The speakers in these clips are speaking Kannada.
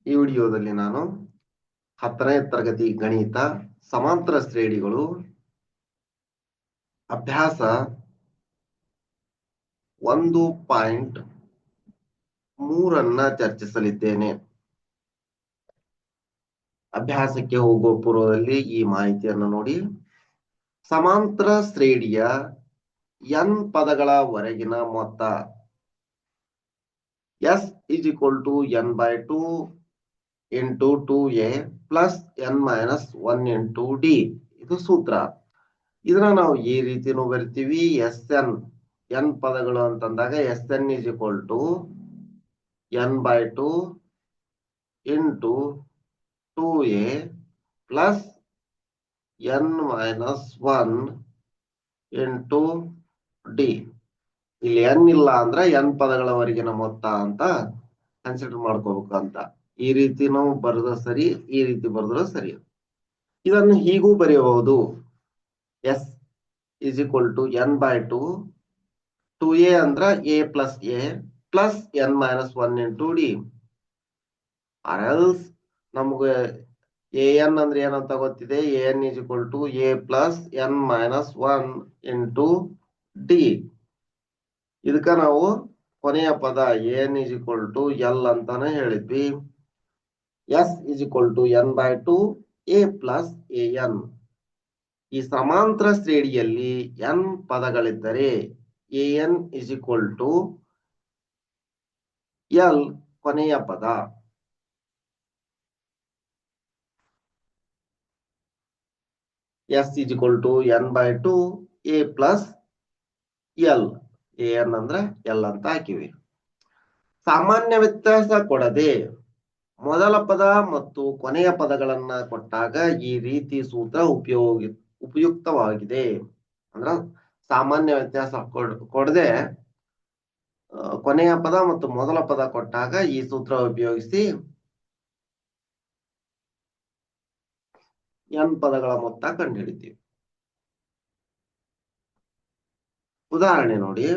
ಈ ವಿಡಿಯೋದಲ್ಲಿ ನಾನು 10ನೇ ತರಗತಿ ಗಣಿತ ಸಮಾಂತರ ಶ್ರೇಣಿಗಳು ಅಭ್ಯಾಸ 1.3 ಚರ್ಚಿಸಲಿದ್ದೇನೆ. ಅಭ್ಯಾಸಕ್ಕೆ ಹೋಗುವ ಪೂರ್ವದಲ್ಲಿ ಈ ಮಾಹಿತಿಯನ್ನು ನೋಡಿ. ಸಮಾಂತರ ಶ್ರೇಣಿಯ n ಪದಗಳವರೆಗಿನ ಮೊತ್ತ S is equal to n/2 into 2a plus n-1 into d. ಇದು ಸೂತ್ರ. ಇದನ್ನ ನಾವು ಈ ರೀತಿನೂ ಬರಿತೀವಿ. n ಪದಗಳು ಅಂತಂದಾಗ Sn is equal to n/2 into 2a plus n-1 into d. ಇಲ್ಲಿ n ಇಲ್ಲ ಅಂದ್ರೆ n ಪದಗಳವರೆಗಿನ ಮೊತ್ತ ಅಂತ ಕನ್ಸಿಡರ್ ಮಾಡ್ಕೋಬೇಕು ಅಂತ. ಈ ರೀತಿ ನಾವು ಬರೆದ ಸರಿ, ಈ ರೀತಿ ಬರೆದ್ರೆ ಸರಿ. ಇದನ್ನು ಹೀಗೂ ಬರೆಯಬಹುದು. S is equal to n/2 2a ಅಂದ್ರ a plus n-1 into d. or else ನಮಗೆ an ಅಂದ್ರೆ ಏನಂತ ಗೊತ್ತಿದೆ. an is equal to a plus n-1 into d. ಇದಕ್ಕ ನಾವು ಕೊನೆಯ ಪದ an is equal to l ಅಂತಾನೆ ಹೇಳಿದ್ವಿ. S is equal to n/2 a plus an. ಈ ಸಮಾಂತರ ಶ್ರೇಣಿಯಲ್ಲಿ n ಪದಗಳಿದ್ದರೆ an is equal to l ಕೊನೆಯ ಪದ. S is equal to n/2 a plus l. an ಅಂದ್ರೆ l ಅಂತ ಹಾಕಿವಿ. ಸಾಮಾನ್ಯ ವ್ಯತ್ಯಾಸ ಕೊಡದೆ ಮೊದಲ ಪದ ಮತ್ತು ಕೊನೆಯ ಪದಗಳನ್ನ ಕೊಟ್ಟಾಗ ಈ ರೀತಿ ಸೂತ್ರ ಉಪಯುಕ್ತವಾಗಿದೆ. ಅಂದ್ರ ಸಾಮಾನ್ಯ ವ್ಯತ್ಯಾಸ ಕೊಡದೆ ಕೊನೆಯ ಪದ ಮತ್ತು ಮೊದಲ ಪದ ಕೊಟ್ಟಾಗ ಈ ಸೂತ್ರ ಉಪಯೋಗಿಸಿ n ಪದಗಳ ಮೊತ್ತ ಕಂಡುಹಿಡಿತೀವಿ. ಉದಾಹರಣೆ ನೋಡಿ.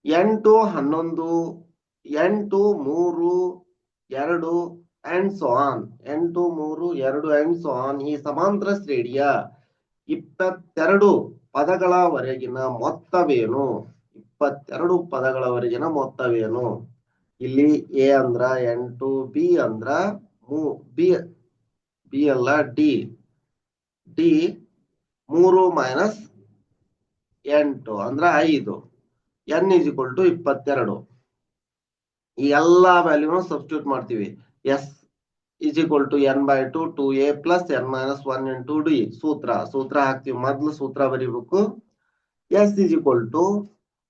8 11 8 3 2 and so on. 8 3 2 and so on. ಈ ಸಮಾಂತರ ಶ್ರೇಣಿಯ 22 ಪದಗಳವರೆಗಿನ ಮೊತ್ತವೇನು? 22 ಪದಗಳವರೆಗಿನ ಮೊತ್ತವೇನು? ಇಲ್ಲಿ a ಅಂದ್ರ 8, b ಅಂದ್ರ b ಅಲ್ಲ d 3 minus 8 ಅಂದ್ರ 5. n is equal to 22. ಈ ಎಲ್ಲಾ ವ್ಯಾಲ್ಯೂನ ಸಬ್ಸ್ಟಿಟ್ಯೂಟ್ ಮಾಡ್ತೀವಿ. S is equal to n/2 2a plus n-1 into d. ಸೂತ್ರ ಹಾಕ್ತಿವಿ. ಮೊದ್ಲು ಸೂತ್ರ ಬರೀಬೇಕು. S is equal to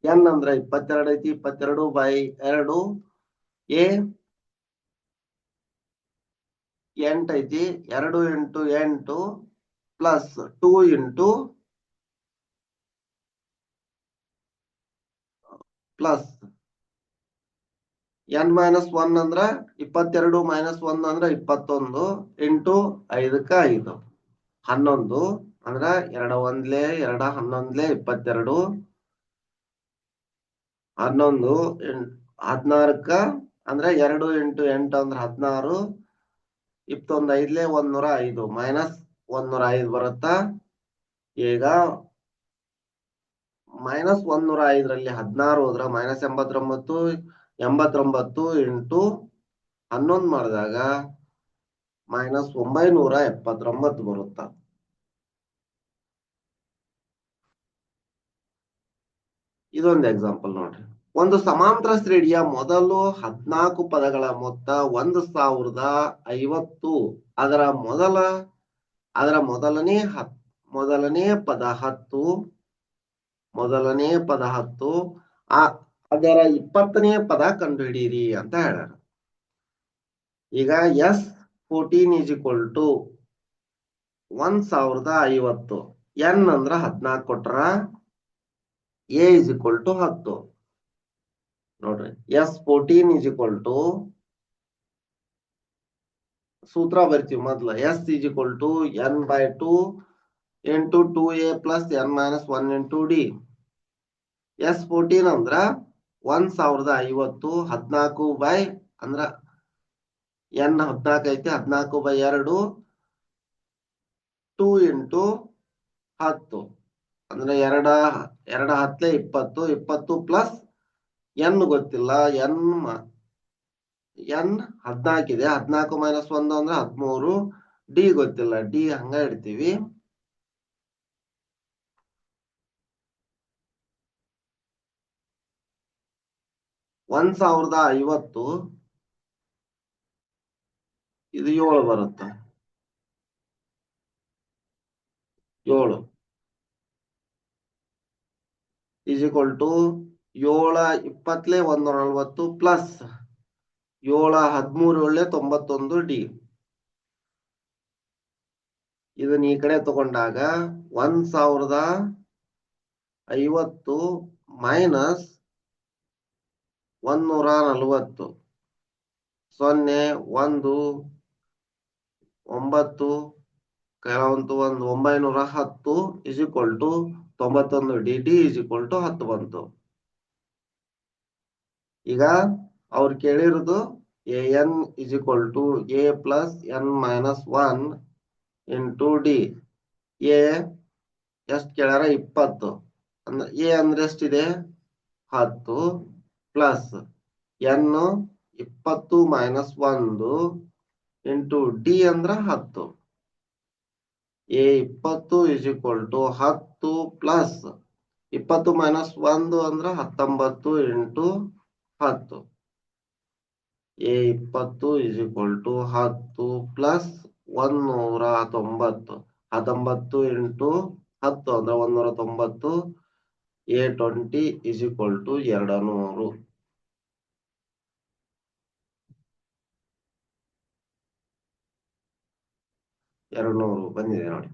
n ಅಂದ್ರ 22 ಐತಿ. 22/2 a 8 ಐತಿ. 2 into 8 plus 2 into plus n-1 ಅಂದ್ರ 22 minus 1 ಅಂದ್ರ 21 into 5ಕ್ಕ 5 11 ಅಂದ್ರ 2 1 2 11 22 11 16ಕ್ಕ ಅಂದ್ರ 2 into 8 ಅಂದ್ರ 16 21 5 105 minus 105 ಬರುತ್ತಾ. ಈಗ minus 105 ರಲ್ಲಿ 16 ಹೋದ್ರ minus 89 into 11 ಮಾಡಿದಾಗ minus 979 ಬರುತ್ತಾ. ಇದೊಂದು ಎಕ್ಸಾಂಪಲ್ ನೋಡ್ರಿ. ಒಂದು ಸಮಾಂತರ ಶ್ರೇಣಿಯ ಮೊದಲು 14 ಪದಗಳ ಮೊತ್ತ 1050. ಅದರ ಮೊದಲನೇ ಪದ 10. ಮೊದಲನೇ ಪದ 10. ಅದರ 20ನೇ ಪದ ಕಂಡುಹಿಡಿಯಿರಿ ಅಂತ ಹೇಳ್ಯಾರ. ಈಗ S14 is equal to 1050. n ಅಂದ್ರ 14 ಕೊಟ್ರ a is equal to 10. ನೋಡ್ರಿ. S14 is equal to ಸೂತ್ರ ಬರ್ತೀವಿ ಮೊದ್ಲು. S is equal to n/2 into 2a plus n-1 into d. S14 ಅಂದ್ರ 1050. 14 by ಅಂದ್ರ ಎನ್ 14 ಐತಿ, 14/2 2 ಇಂಟು 10 ಅಂದ್ರೆ ಎರಡ 10 20, 20 ಪ್ಲಸ್ ಎನ್ ಗೊತ್ತಿಲ್ಲ, ಎನ್ 14 ಇದೆ, 14 ಮೈನಸ್ 1 ಅಂದ್ರೆ 13, ಡಿ ಗೊತ್ತಿಲ್ಲ, ಡಿ ಹಂಗ ಇಡ್ತೀವಿ. ಒಂದ್ 1050 ಇದು 7 ಬರುತ್ತೆ, 7 is equal to 7 20 140 plus 7 13 91 D. ಇದನ್ನ ಈ ಕಡೆ ತಗೊಂಡಾಗ 1050 ಮೈನಸ್ 140, 0 1 9 ಕೆಲವೊಂದು 910 is equal to 91 d, d is equal to 10 ಬಂತು. ಈಗ ಅವ್ರು ಕೇಳಿರೋದು a n is equal to a plus n minus 1 into d. A ಎಷ್ಟು ಕೇಳ್ಯಾರ? 20. ಅಂದ್ರೆ ಎ ಅಂದ್ರೆ ಎಷ್ಟಿದೆ? 10 plus n 20 minus 1 into d ಅಂದ್ರ 10. A 20 is equal to 10 plus 20 minus 1 ಅಂದ್ರ 19 into 10. A 20 is equal to 10 plus 190, 19 into 10 ಅಂದ್ರೆ 190. A 20 is equal to 200. ಬಂದಿದೆ ನೋಡಿ.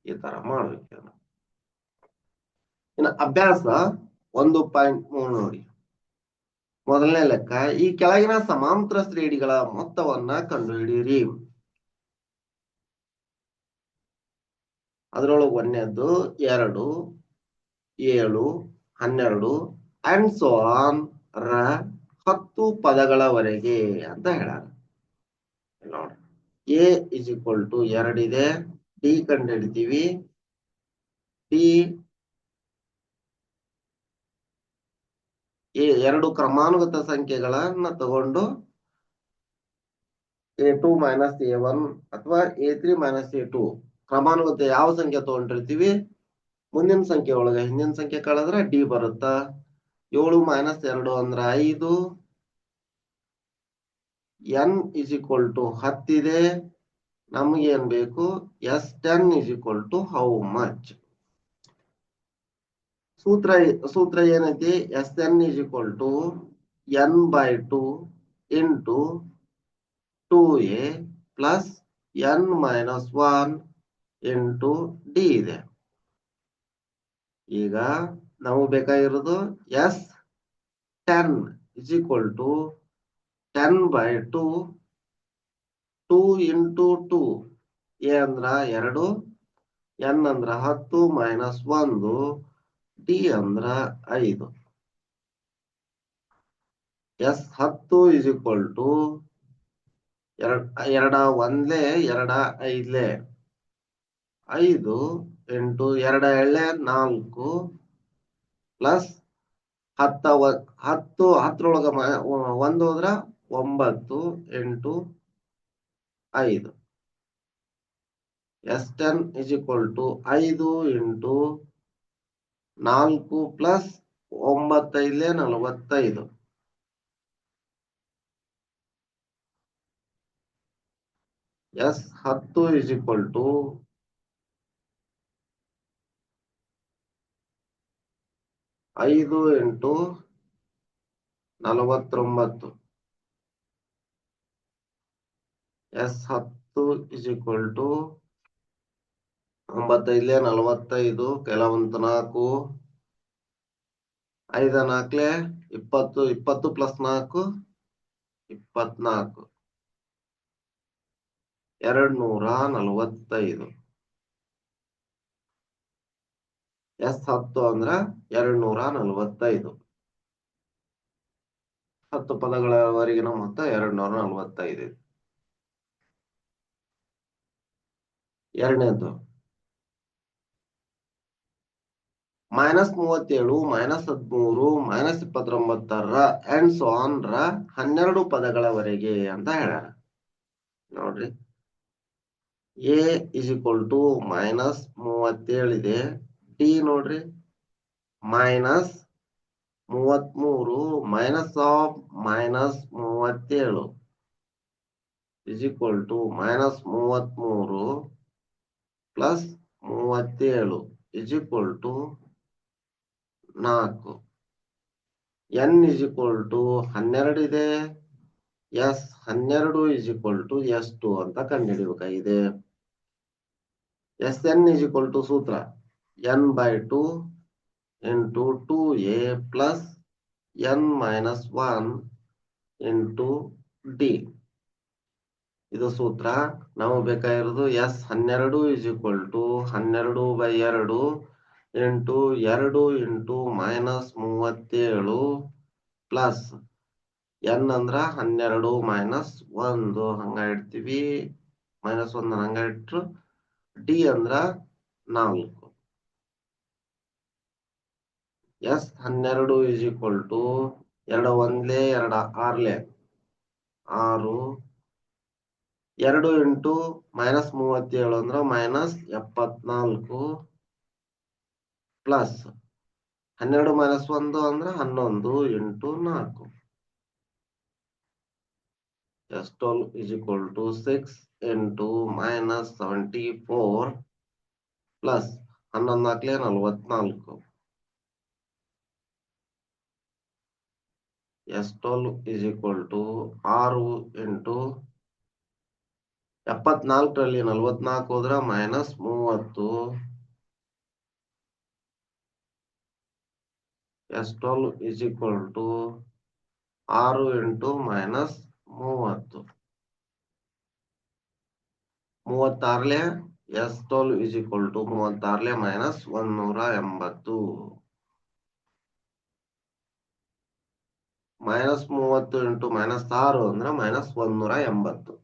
ಈ ತರ ಮಾಡ್ಬೇಕು. ಇನ್ನು ಅಭ್ಯಾಸ 1.3 ನೋಡಿ. ಮೊದಲನೇ ಲೆಕ್ಕ, ಈ ಕೆಳಗಿನ ಸಮಾಂತರ ಶ್ರೇಣಿಗಳ ಮೊತ್ತವನ್ನ ಕಂಡುಹಿಡಿಯಿರಿ. ಅದರೊಳಗೆ ಒಂದನೇದ್ದು 2, 7, 12 ಅಂಡ್ ಸೋ ಆನ್ ರ 10 ಪದಗಳವರೆಗೆ ಅಂತ ಹೇಳಾರ. ನೋಡಿ, ಎ ಇಸ್ ಈಕ್ವಲ್ ಟು 2 ಇದೆ, ಡಿ ಕಂಡು ಹಿಡಿತೀವಿ. ಡಿ ಎರಡು ಕ್ರಮಾನುಗತ ಸಂಖ್ಯೆಗಳನ್ನ ತಗೊಂಡು A2 ಮೈನಸ್ A1 ಅಥವಾ A3 ಮೈನಸ್ A2 ಕ್ರಮಾನುಗತ ಯಾವ ಸಂಖ್ಯೆ ತಗೊಂಡಿರ್ತೀವಿ, ಮುಂದಿನ ಸಂಖ್ಯೆ ಒಳಗೆ ಹಿಂದಿನ ಸಂಖ್ಯೆ ಕಳೆದ್ರೆ ಡಿ ಬರುತ್ತಾ. 7 ಮೈನಸ್ 2 ಅಂದ್ರೆ 5. ಎನ್ ಇಸ್ ಈಕ್ವಲ್ ಟು 10 ಇದೆ. ನಮಗೇನ್ ಬೇಕು? S10 is equal to how much. ಸೂತ್ರ ಏನೈತಿ? Sn is equal to n/2 into 2a plus n minus 1 into D ಇದೆ. ಈಗ ನಾವು ಬೇಕಾಗಿರೋದು S10 is equal to 10/2 2 into 2. A ಅಂದ್ರ 2, ಎನ್ ಅಂದ್ರ 10 ಮೈನಸ್ 1, ಡಿ ಅಂದ್ರ 5. S10 is equal to 2 1 2 5 5 into 2 4 plus 10 10ರೊಳಗ 1 ಹೋದ್ರ 9 into 5. S10 is equal to 5 into 4 plus 9 45. S10 is equal to 5 into 49. S10 is equal to 9 45 ಕೆಲವೊಂದು 4 5 4 20 20 ಪ್ಲಸ್ 4 24 245. S10 ಅಂದ್ರ 245. 10 ಪದಗಳವರೆಗಿನ ಮೊತ್ತ 245. ಎರಡನೇದು -37, -13, -29 ಅಂಡ್ ಸೋ ಆನ್ ರ 12 ಪದಗಳವರೆಗೆ ಅಂತ ಹೇಳ್ಯಾರ. ನೋಡ್ರಿ, ಎ ಇಸ್ ಈಕ್ವಲ್ ಟು -37 ಇದೆ. ಡಿ ನೋಡ್ರಿ -33 minus of -37 is equal to -33 plus 37 is equal to 4. N is equal to 12 ಇದೆ. ಎಸ್ 12 ಇಸ್ ಈಕ್ವಲ್ ಟು ಎಷ್ಟು ಅಂತ ಕಂಡುಹಿಡಿಯಬೇಕಾಗಿದೆ. S N is equal to ಸೂತ್ರ n/2 into 2a plus n-1 into D. ಇದು ಸೂತ್ರ. ನಾವು ಬೇಕಾಗಿರೋದು S12 is equal to 12/2 into 2 into -37 plus n ಅಂದ್ರ 12 -1 ಹಂಗ ಇಡ್ತೀವಿ. -1 ಹಂಗ ಇಟ್ರು. ಡಿ ಅಂದ್ರ 4. S12 is equal to 2 1 2 6 6 2 into -37 ಅಂದ್ರ -74 ಪ್ಲಸ್ 12 -1 ಅಂದ್ರ 11 into 4. S12 is equal to 6 into -74 plus 11 44. S12 is equal to 6 into 74ರಲ್ಲಿ 44 ಹೋದ್ರ -30. S12 is equal to 6 into -30. 36ಲೆ S12 is equal to 36ಲೆ -180. -30 into -6 ಅಂದ್ರೆ -180.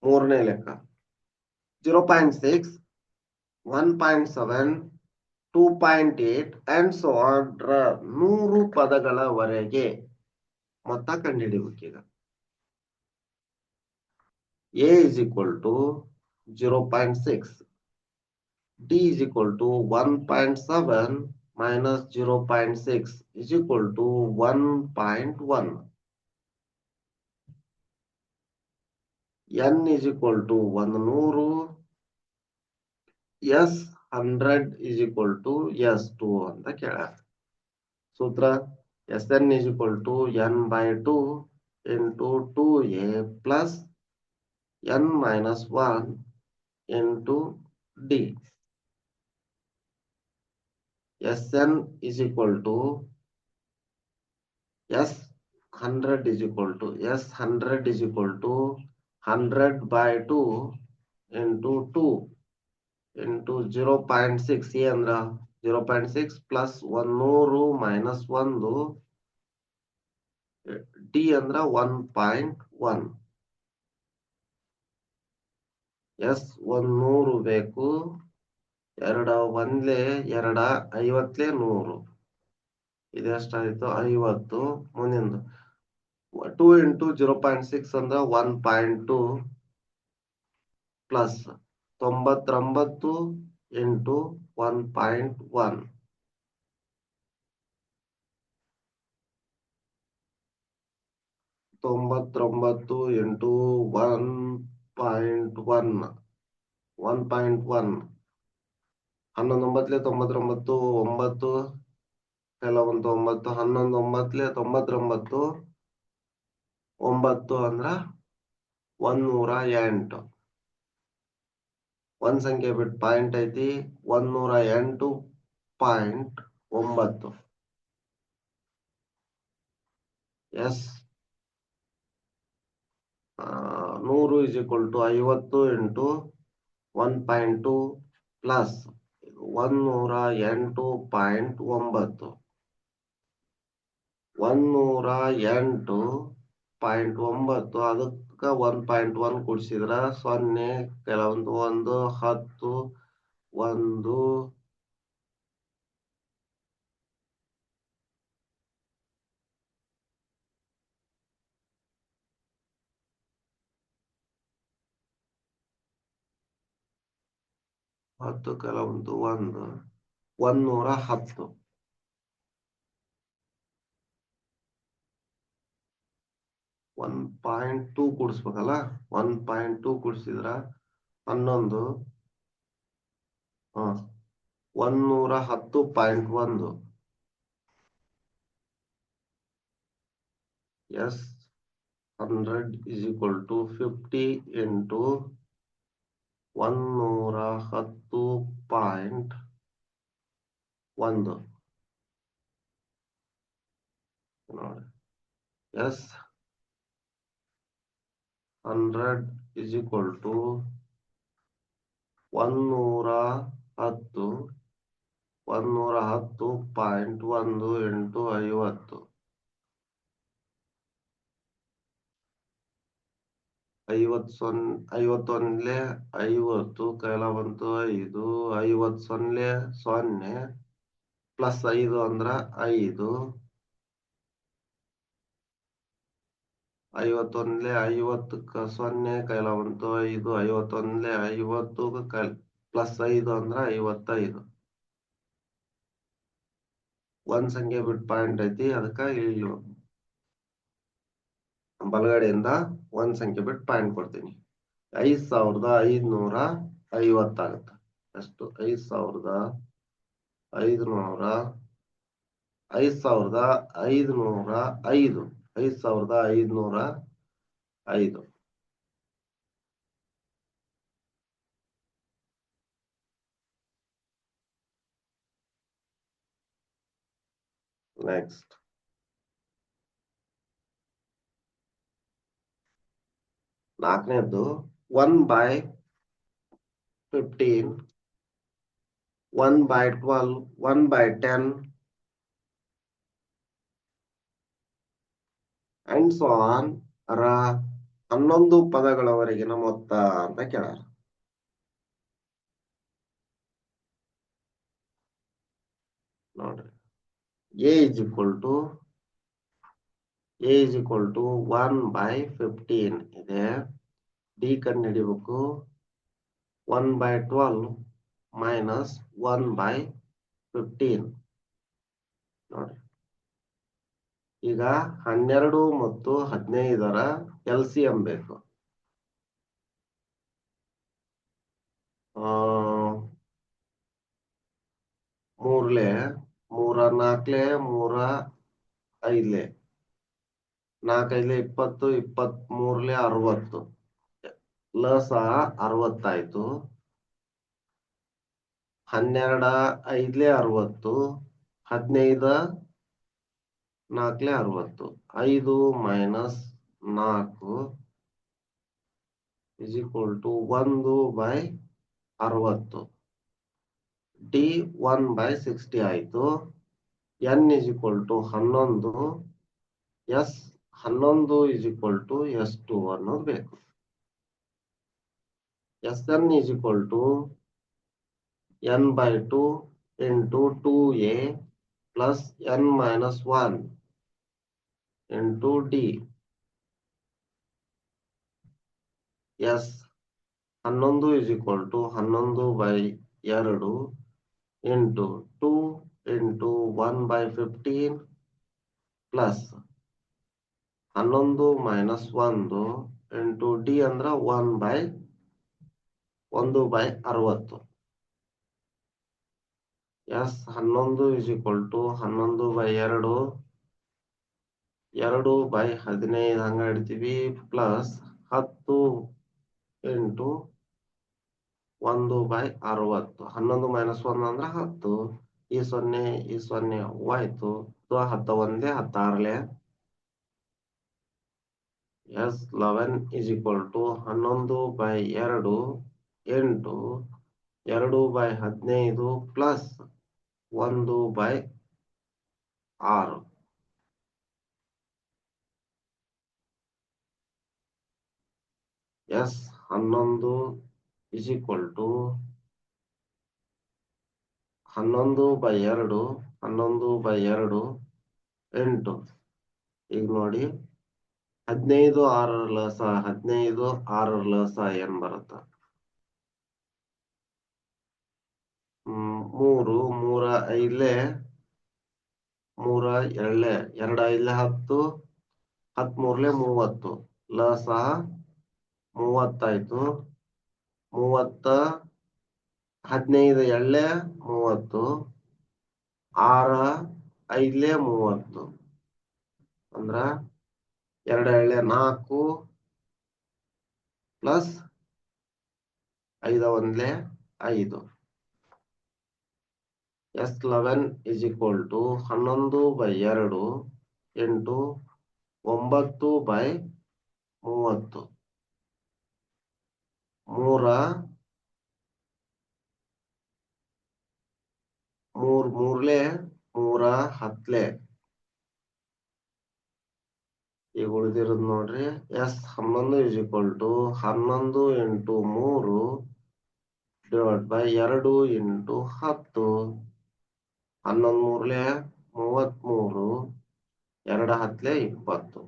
ಮೂರನೇ ಲೆಕ್ಕ 0.6, 1.7, 2.8 ಅಂಡ್ ಸೋ ಆನ್ 100 ಪದಗಳವರೆಗೆ ಮೊತ್ತ ಕಂಡುಹಿಡಿಯಬೇಕೀಗ. A is equal to 0.6, d is equal to 1.7 minus 0.6 is equal to 1.1. N is equal to 100. S 100 is equal to S2 ಅಂತ ಕೇಳ್ಯಾರ. ಸೂತ್ರ Sn is equal to n/2 into 2a plus n minus 1 into d. Sn is equal to S100 is equal to S100 is equal to 100/2 into 2 into 0.6 a ಅಂದ್ರ 0.6 plus 100 minus 1 d ಅಂದ್ರ 1.1. S 100 ಬೇಕು. 2 1 2 50 100 ಇದೆಷ್ಟಾಯ್ತು 50. ಮುಂದಿನ 2 into 0.6 ಅಂದ್ರ 1.2 ಪ್ಲಸ್ 99 into 1.1 99 into 1.1 1.1 11 99 9 ಕೆಲವೊಂದು 9 11 9 99 ಅಂದ್ರ 108. ಒಂದ್ ಸಂಖ್ಯೆ ಬಿಟ್ಟು ಪಾಯಿಂಟ್ ಐತಿ. 108.9. S 100 is equal to 50 into 1.2 plus 108.9 108.9 ಅದಕ್ಕೆ 1.1 ಕೂಡಿಸಿದ್ರ 0 ಕೆಲವೊಂದು 1 10 1 10 ಕೆಲವೊಂದು 1 110 1.2 ಕೂಡಿಸ್ಬೇಕಲ್ಲ 1.2 ಕೂಡಿಸಿದ್ರ 11 110.1 S 100 is equal to 50 into 110.1 ನೋಡಿ S 100 is equal to 110.1 into 50 51 50 ಕೈಲ ಬಂತು 5 50 ಸೊನ್ನೆ 0 ಪ್ಲಸ್ 5 ಅಂದ್ರ 5 51 50 0 ಕೈಲ ಬಂತು 5 51 50 ಪ್ಲಸ್ 5 ಅಂದ್ರ 55 ಒಂದ್ ಸಂಖ್ಯೆ ಬಿಟ್ಟು ಪಾಯಿಂಟ್ ಐತಿ ಅದಕ್ಕ ಇಲ್ಲಿ ಬಲಗಡೆಯಿಂದ ಒಂದ್ ಸಂಖ್ಯೆ ಬಿಟ್ಟು ಪಾಯಿಂಟ್ ಕೊಡ್ತೀನಿ 5550 ಆಗುತ್ತೆ ಎಷ್ಟು 5505 ನೆಕ್ಸ್ಟ್ ನಾಲ್ಕನೇದ್ದು 1/15 1/12 1/10 ಅಂಡ್ ಸೊ ಆನ್ 11 ಪದಗಳವರೆಗಿನ ಮೊತ್ತ ಅಂತ ಕೇಳಾರ ನೋಡ್ರಿ a is equal to 1/15 ಇದೆ d ಕಂಡು ಹಿಡಿಬೇಕು 1/12 ಮೈನಸ್ 1/15 ನೋಡ್ರಿ ಈಗ 12 ಮತ್ತು 15ರ LCM ಬೇಕು ಮೂರ್ಲೆ 3 4 3 5 4 5 20 23 60 ಲಸ 60 ಆಯ್ತು 12 5 60 15 4 60 5 minus 4 is equal to 1/60 d 1/60 ಆಯ್ತು n is equal to 11 s 11 is equal to s2 ಅನ್ನೋದು ಬೇಕು sn is equal to n/2 into 2a plus n minus 1 into d s 11 is equal to 11/2 into 2 into 1/15 plus 11 minus 1 into d ಅಂದ್ರ 1/60 s 11 is equal to 11/2 2/15 ಹಂಗ ಇಡ್ತೀವಿ ಪ್ಲಸ್ 10 ಇಂಟು 1/60 11 ಮೈನಸ್ 1 ಅಂದ್ರ 10 ಈ 0 ಹೋಯ್ತು 10 ಒಂದೇ 16 s 11 is equal to 11/2 ಇಂಟು 2/15 ಪ್ಲಸ್ 1/6. S 11 is equal to 11/2 11/2 8. ಈಗ ನೋಡಿ 15 6 ಲಸ 15 6 ಲಸ ಏನ್ ಬರುತ್ತ? 3 3 5 3 2 2 5 10 13 30 ಲಸ 30 ಆಯ್ತು. 30 15 2 30 6 5 30 ಅಂದ್ರ 2 2 4 plus 5 1 5. S11 is equal to 11/2 into 9/30. 3 3 3 10. ಈಗ ಉಳಿದಿರೋದು ನೋಡ್ರಿ S11 is equal to 11 into 3 divide by 2 into 10. 11 3 33 2 10 20.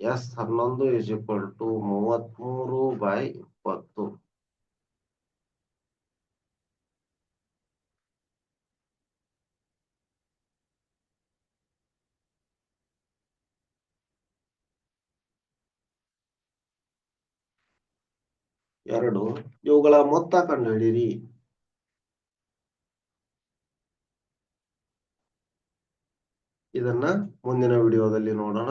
S11 is equal to 33/20. ಎರಡು ಇವುಗಳ ಮೊತ್ತ ಕಂಡುಹಿಡಿಯಿರಿ. ಇದನ್ನ ಮುಂದಿನ ವಿಡಿಯೋದಲ್ಲಿ ನೋಡೋಣ.